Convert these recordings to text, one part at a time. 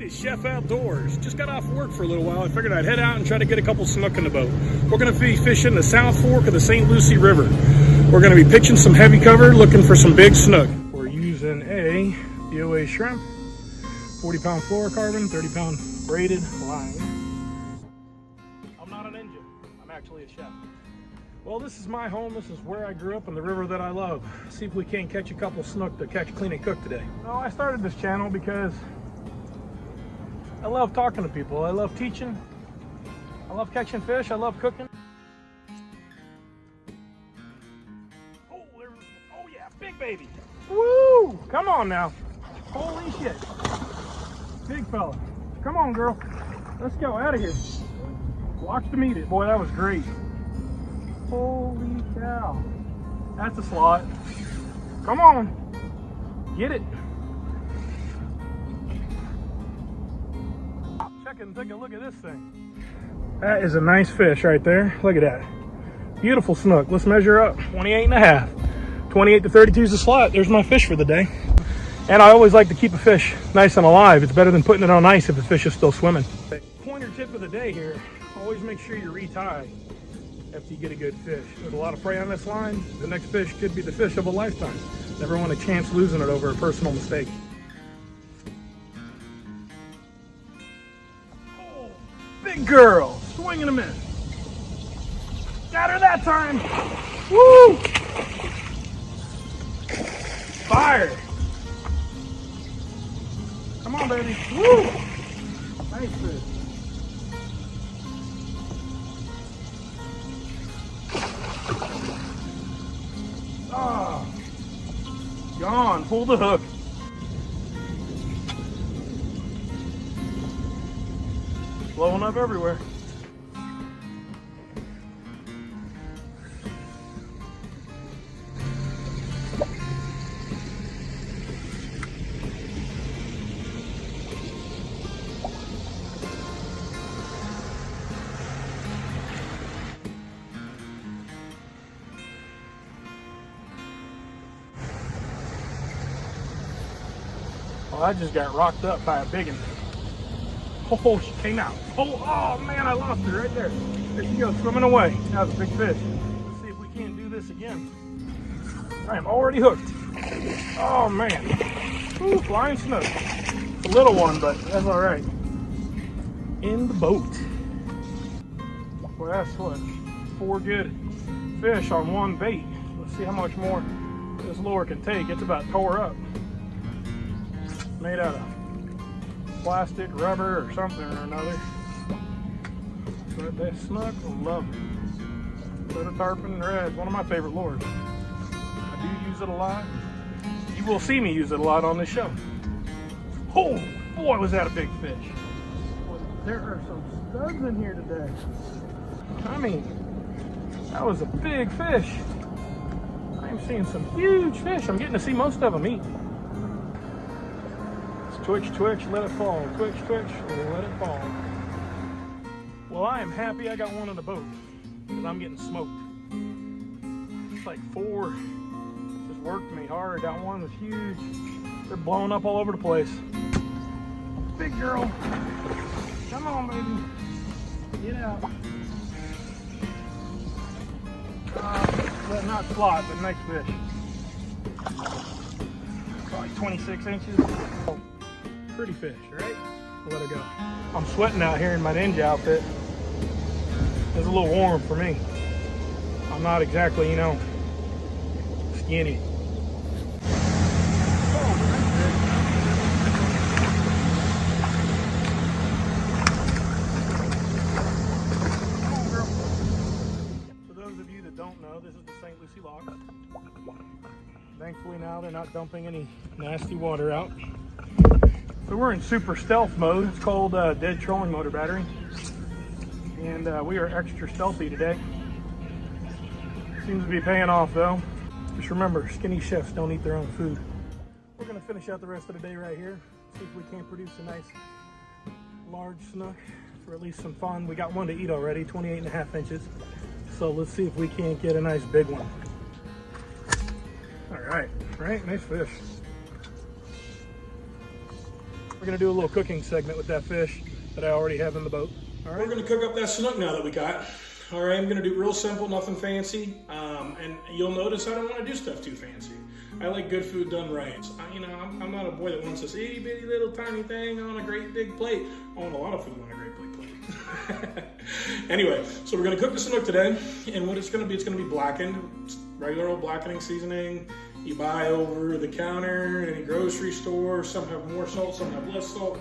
It is Chef Outdoors. Just got off work for a little while. I figured I'd head out and try to get a couple snook in the boat. We're going to be fishing the South Fork of the St. Lucie River. We're going to be pitching some heavy cover, looking for some big snook. We're using a DOA shrimp, 40-pound fluorocarbon, 30-pound braided line. I'm not an engine. I'm actually a chef. Well, this is my home. This is where I grew up in the river that I love. See if we can't catch a couple snook to catch, clean, and cook today. Well, I started this channel because I love talking to people. I love teaching. I love catching fish. I love cooking. Oh, oh yeah, big baby. Woo! Come on now. Holy shit. Big fella. Come on, girl. Let's go out of here. Watch them eat it. Boy, that was great. Holy cow. That's a slot. Come on. Get it. Check and take a look at this thing. That is a nice fish right there. Look at that. Beautiful snook. Let's measure up. 28 and a half. 28 to 32 is the slot. There's my fish for the day. And I always like to keep a fish nice and alive. It's better than putting it on ice if the fish is still swimming. Pointer tip of the day here. Always make sure you retie after you get a good fish. There's a lot of prey on this line. The next fish could be the fish of a lifetime. Never want a chance losing it over a personal mistake. Oh, big girl, swing and a miss. Got her that time. Woo! Fire. Come on, baby. Woo! Nice fish. Ah, gone. Pull the hook. Blowing up everywhere. Well, I just got rocked up by a big one. Oh, she came out. Oh man, I lost her right there. There she goes, swimming away. That was a big fish. Let's see if we can't do this again. I am already hooked. Oh man. Ooh, flying snook. It's a little one, but that's all right. In the boat. Well, that's what? 4 good fish on one bait. Let's see how much more this lure can take. It's about tore up. Made out of plastic, rubber, or something or another. But that snook, love it. Put a tarpon red, one of my favorite lures. I do use it a lot. You will see me use it a lot on this show. Oh, boy, was that a big fish. Boy, there are some studs in here today. I mean, that was a big fish. I'm seeing some huge fish. I'm getting to see most of them eat. Twitch, twitch, let it fall. Twitch, twitch, let it fall. Well, I am happy I got one in the boat because I'm getting smoked. It's like 4 just worked me hard. That one was huge. They're blowing up all over the place. Big girl. Come on, baby. Get out. Well, not slot, but nice fish. Probably 26 inches. Pretty fish, right? We'll let her go. I'm sweating out here in my ninja outfit. It's a little warm for me. I'm not exactly, you know, skinny. For those of you that don't know, this is the St. Lucie Lock. Thankfully now they're not dumping any nasty water out. So we're in super stealth mode. It's called dead trolling motor battery. And we are extra stealthy today. Seems to be paying off though. Just remember, skinny chefs don't eat their own food. We're gonna finish out the rest of the day right here. See if we can produce a nice large snook for at least some fun. We got one to eat already, 28 and a half inches. So let's see if we can't get a nice big one. All right, nice fish. We're gonna do a little cooking segment with that fish that I already have in the boat. All right, we're gonna cook up that snook now that we got. All right, I'm gonna do real simple, nothing fancy. And you'll notice I don't wanna do stuff too fancy. I like good food done right. I'm not a boy that wants this itty bitty little tiny thing on a great big plate. I want a lot of food on a great big plate. Anyway, so we're gonna cook the snook today, and what it's gonna be blackened. Regular old blackening seasoning you buy over the counter at any grocery store. Some have more salt, some have less salt.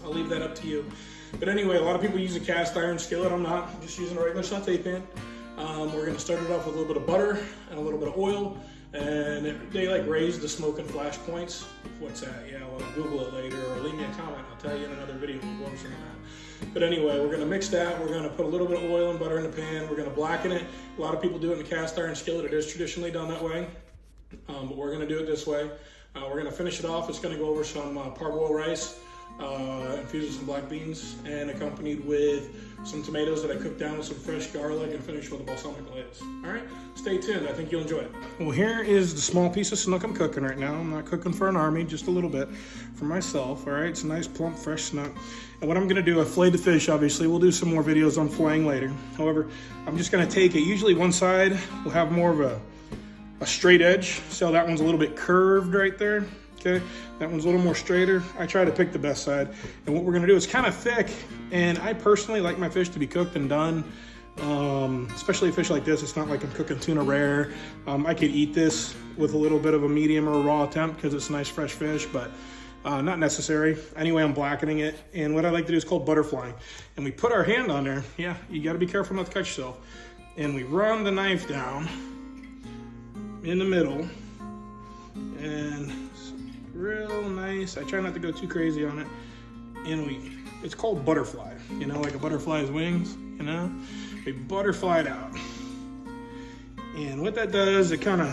I'll leave that up to you. But anyway, a lot of people use a cast iron skillet. I'm not, I'm just using a regular saute pan. We're gonna start it off with a little bit of butter and a little bit of oil. And they like raise the smoke and flash points. What's that? Yeah, well, Google it later or leave me a comment. I'll tell you in another video what I'm saying that. But anyway, we're gonna mix that. We're gonna put a little bit of oil and butter in the pan. We're gonna blacken it. A lot of people do it in a cast iron skillet. It is traditionally done that way, but we're gonna do it this way. We're gonna finish it off. It's gonna go over some parboiled rice, infused with some black beans, and accompanied with some tomatoes that I cooked down with some fresh garlic and finished with a balsamic glaze. All right, stay tuned. I think you'll enjoy it. Well, here is the small piece of snook I'm cooking right now. I'm not cooking for an army, just a little bit for myself. All right, it's a nice plump, fresh snook. And what I'm gonna do, I flayed the fish, obviously. We'll do some more videos on flaying later. However, I'm just gonna take it. Usually one side will have more of a straight edge. So that one's a little bit curved right there. Okay, that one's a little more straighter. I try to pick the best side. And what we're gonna do is kind of thick, and I personally like my fish to be cooked and done. Especially a fish like this, it's not like I'm cooking tuna rare. I could eat this with a little bit of a medium or a raw temp because it's nice fresh fish, but not necessary. Anyway, I'm blackening it, and what I like to do is called butterflying. And we put our hand on there. Yeah, you gotta be careful not to cut yourself. And we run the knife down in the middle, and real nice. I try not to go too crazy on it. And it's called butterfly, you know, like a butterfly's wings, you know? We butterfly it out. And what that does, it kind of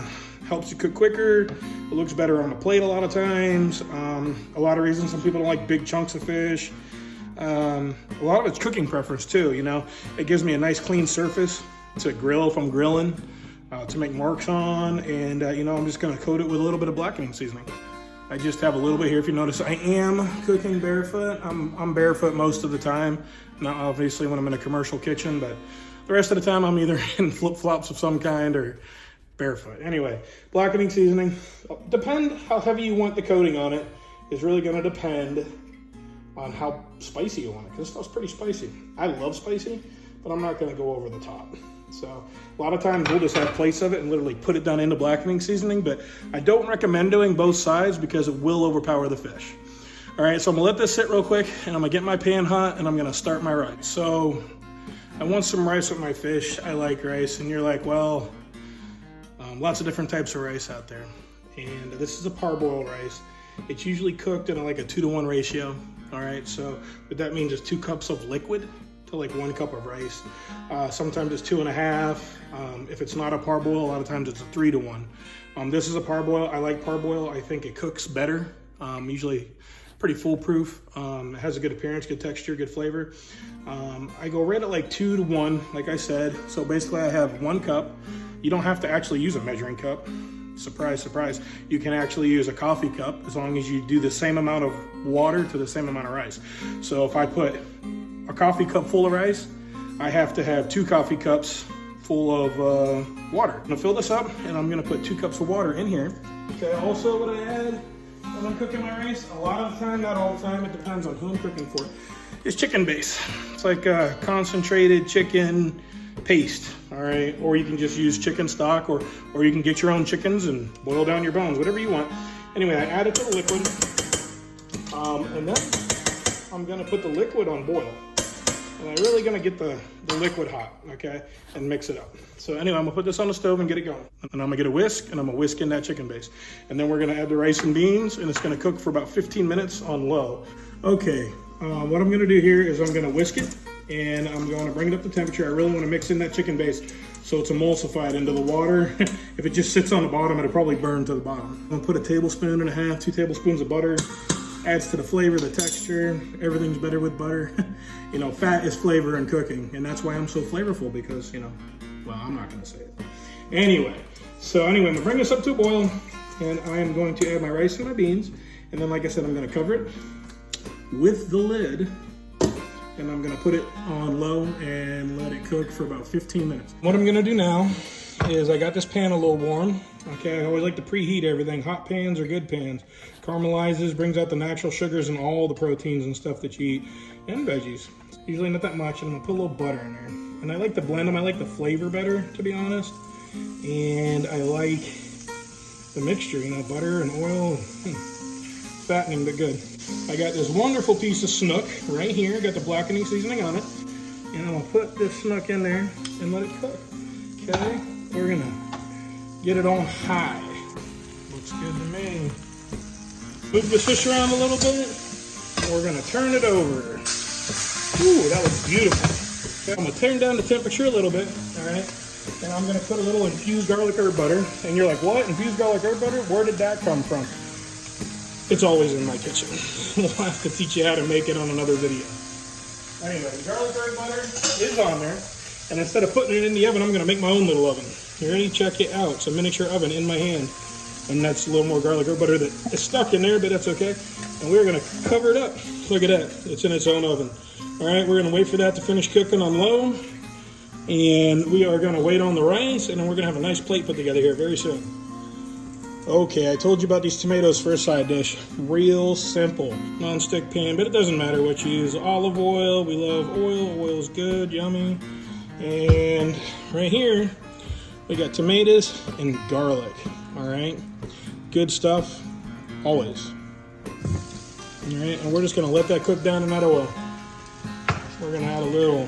helps you cook quicker. It looks better on the plate a lot of times. A lot of reasons, some people don't like big chunks of fish. A lot of it's cooking preference too, you know? It gives me a nice clean surface to grill if I'm grilling, to make marks on. And you know, I'm just gonna coat it with a little bit of blackening seasoning. I just have a little bit here. If you notice, I am cooking barefoot. I'm barefoot most of the time. Not obviously when I'm in a commercial kitchen, but the rest of the time I'm either in flip-flops of some kind or barefoot. Anyway, blackening seasoning. Depend how heavy you want the coating on it is really gonna depend on how spicy you want it. This stuff's pretty spicy. I love spicy, but I'm not gonna go over the top. So a lot of times we'll just have plates of it and literally put it down into blackening seasoning, but I don't recommend doing both sides because it will overpower the fish. All right, so I'm gonna let this sit real quick, and I'm gonna get my pan hot, and I'm gonna start my rice. So I want some rice with my fish. I like rice, and you're like, well, lots of different types of rice out there. And this is a parboiled rice. It's usually cooked in like a 2-to-1 ratio. All right, so what that means is 2 cups of liquid to like 1 cup of rice. Sometimes it's 2.5. If it's not a parboil, a lot of times it's a 3-to-1. This is a parboil. I like parboil. I think it cooks better. Usually pretty foolproof. It has a good appearance, good texture, good flavor. I go right at like 2-to-1, like I said. So basically I have 1 cup. You don't have to actually use a measuring cup. Surprise, surprise. You can actually use a coffee cup as long as you do the same amount of water to the same amount of rice. So if I put a coffee cup full of rice, I have to have 2 coffee cups full of water. I'm gonna fill this up, and I'm gonna put 2 cups of water in here. Okay, also what I add when I'm cooking my rice, a lot of the time, not all the time, it depends on who I'm cooking for, is chicken base. It's like a concentrated chicken paste, all right? Or you can just use chicken stock, or you can get your own chickens and boil down your bones, whatever you want. Anyway, I add it to the liquid, and then I'm gonna put the liquid on boil. And I'm really gonna get the liquid hot, okay? And mix it up. So anyway, I'm gonna put this on the stove and get it going. And I'm gonna get a whisk, and I'm gonna whisk in that chicken base. And then we're gonna add the rice and beans, and it's gonna cook for about 15 minutes on low. Okay, what I'm gonna do here is I'm gonna whisk it, and I'm gonna bring it up to temperature. I really wanna mix in that chicken base so it's emulsified into the water. If it just sits on the bottom, it'll probably burn to the bottom. I'm gonna put 1.5 tablespoons, 2 tablespoons of butter. Adds to the flavor, the texture. Everything's better with butter. You know, fat is flavor in cooking, and that's why I'm so flavorful, because, you know, well, I'm not gonna say it. Anyway, I'm gonna bring this up to a boil, and I am going to add my rice and my beans, and then, like I said, I'm gonna cover it, with the lid. And I'm gonna put it on low and let it cook for about 15 minutes. What I'm gonna do now is I got this pan a little warm. Okay, I always like to preheat everything. Hot pans are good pans. Caramelizes, brings out the natural sugars and all the proteins and stuff that you eat, and veggies. Usually not that much, and I'm gonna put a little butter in there. And I like to blend them. I like the flavor better, to be honest. And I like the mixture, you know, butter and oil. Fattening, but good. I got this wonderful piece of snook right here. Got the blackening seasoning on it. And I'm gonna put this snook in there and let it cook. Okay, we're gonna get it on high. Looks good to me. Move this fish around a little bit. And we're gonna turn it over. Ooh, that was beautiful. Okay, I'm gonna turn down the temperature a little bit, all right? And I'm gonna put a little infused garlic herb butter. And you're like, what? Infused garlic herb butter? Where did that come from? It's always in my kitchen. We'll have to teach you how to make it on another video. Anyway, the garlic herb butter is on there. And instead of putting it in the oven, I'm gonna make my own little oven. You ready? Check it out. It's a miniature oven in my hand. And that's a little more garlic herb butter that is stuck in there, but that's okay. And we're gonna cover it up. Look at that, it's in its own oven. All right, we're gonna wait for that to finish cooking on low. And we are gonna wait on the rice, and then we're gonna have a nice plate put together here very soon. Okay, I told you about these tomatoes for a side dish. Real simple, non-stick pan, but it doesn't matter what you use. Olive oil, we love oil. Oil's good, yummy. And right here, we got tomatoes and garlic, all right? Good stuff, always. All right, and we're just gonna let that cook down in that oil. We're gonna add a little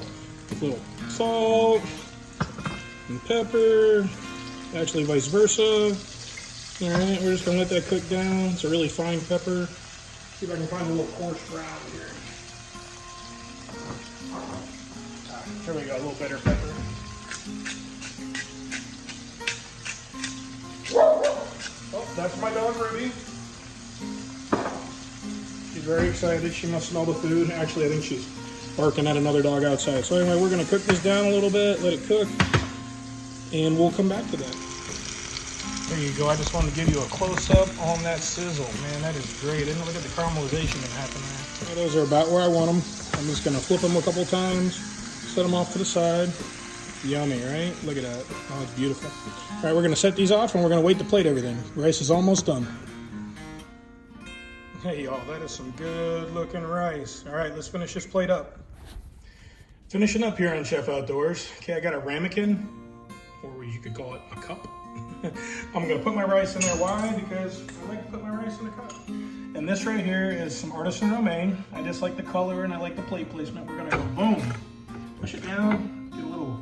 salt and pepper, actually vice versa. All right, we're just gonna let that cook down. It's a really fine pepper. See if I can find a little coarse ground here. Here we go, a little better pepper. Oh, that's my dog Ruby. She's very excited. She must smell the food. Actually, I think she's barking at another dog outside. So anyway, we're gonna cook this down a little bit, let it cook, and we'll come back to that. There you go. I just wanted to give you a close-up on that sizzle. Man, that is great. And look at the caramelization that happened there. Those are about where I want them. I'm just gonna flip them a couple times, set them off to the side. Yummy, right? Look at that. Oh, it's beautiful. All right, we're gonna set these off and we're gonna wait to plate everything. Rice is almost done. Hey y'all, that is some good looking rice. All right, let's finish this plate up. Finishing up here on Chef Outdoors. Okay, I got a ramekin, or you could call it a cup. I'm gonna put my rice in there. Why? Because I like to put my rice in a cup. And this right here is some artisan romaine. I just like the color and I like the plate placement. We're gonna go boom, push it down, get a little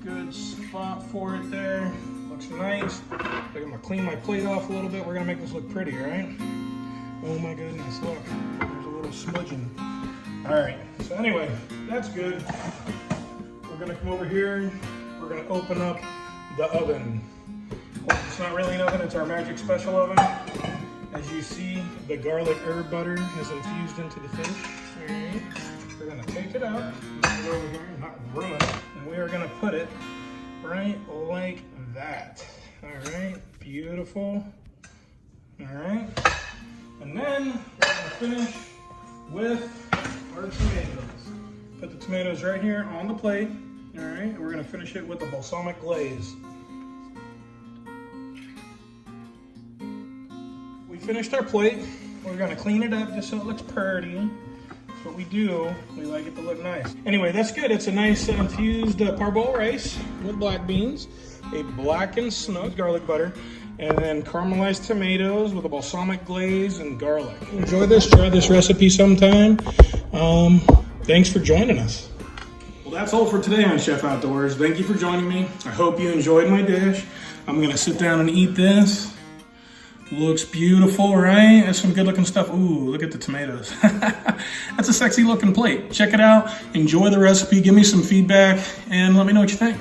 good spot for it there. Looks nice. I'm gonna clean my plate off a little bit. We're gonna make this look pretty, right? Oh my goodness, look, there's a little smudging. All right, so anyway, that's good. We're gonna come over here. We're gonna open up the oven. It's not really an oven, it's our magic special oven. As you see, the garlic herb butter is infused into the fish. All right. We're gonna take it out, put it over here, and not ruin it, and we are gonna put it right like that. All right, beautiful. All right, and then we're gonna finish with our tomatoes. Put the tomatoes right here on the plate. All right, and we're gonna finish it with the balsamic glaze. We finished our plate. We're gonna clean it up just so it looks pretty. That's what we do. We like it to look nice. Anyway, that's good. It's a nice infused parboiled rice with black beans, a blackened snook garlic butter, and then caramelized tomatoes with a balsamic glaze and garlic. Enjoy this. Try this recipe sometime. Thanks for joining us. Well, that's all for today on Chef Outdoors. Thank you for joining me. I hope you enjoyed my dish. I'm gonna sit down and eat this. Looks beautiful, right? That's some good looking stuff. Ooh, look at the tomatoes. That's a sexy looking plate. Check it out, enjoy the recipe, give me some feedback, and let me know what you think.